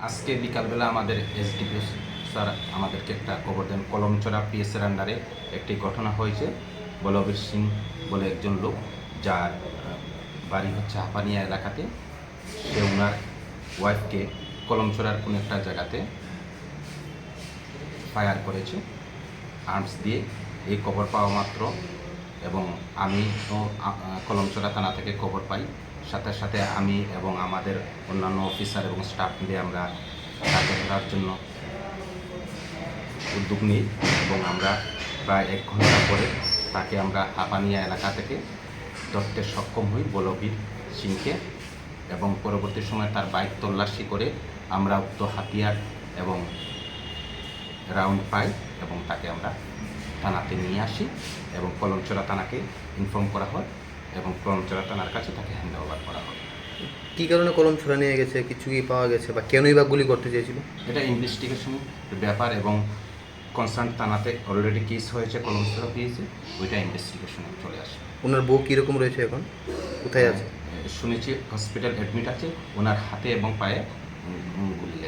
আজকে বিকালবেলা আমাদের এসডিপিও স্যার আমাদেরকে একটা খবর দেন, কলমচড়া পিএসের আন্ডারে একটি ঘটনা হয়েছে। বলবীর সিং বলে একজন লোক, যার বাড়ি হচ্ছে হাপানিয়া এলাকাতে, সে ওনার ওয়াইফকে কলমচড়ার কোনো একটা জায়গাতে ফায়ার করেছে আর্মস দিয়ে। এই খবর পাওয়া মাত্র এবং আমি কলমচড়া থানা থেকে খবর পাই, সাথে সাথে আমি এবং আমাদের অন্যান্য অফিসার এবং স্টাফ মিলে আমরা তাকে ধরার জন্য উদ্যোগ নিই এবং আমরা প্রায় 1 ঘন্টা পরে তাকে আমরা হাপানিয়া এলাকা থেকে ধরতে সক্ষম হই, বলবীর সিংকে। এবং পরবর্তী সময় তার বাইক তল্লাশি করে আমরা উক্ত হাতিয়ার এবং রাউন্ড পাই এবং তাকে আমরা থানাতে নিয়ে আসি এবং কলমচড়া থানাকে ইনফর্ম করা হয় এবং কলমচড়া থানার কাছে তাকে হ্যান্ড ওভার করা হয়। কী কারণে কলমচড়া নিয়ে গেছে, কিছু কি পাওয়া গেছে, বা কেনই বা গুলি করতে চেয়েছিল? এটা ইনভেস্টিগেশন ব্যাপার এবং কনসার্ন থানাতে অলরেডি কেস হয়েছে, কলমচড়া পেয়েছে, ওইটা ইনভেস্টিগেশনে চলে আসে। ওনার বউ কীরকম রয়েছে এখন, কোথায় আছে? শুনেছি হসপিটাল অ্যাডমিট আছে, ওনার হাতে এবং পায়ে গুলি লেগেছে।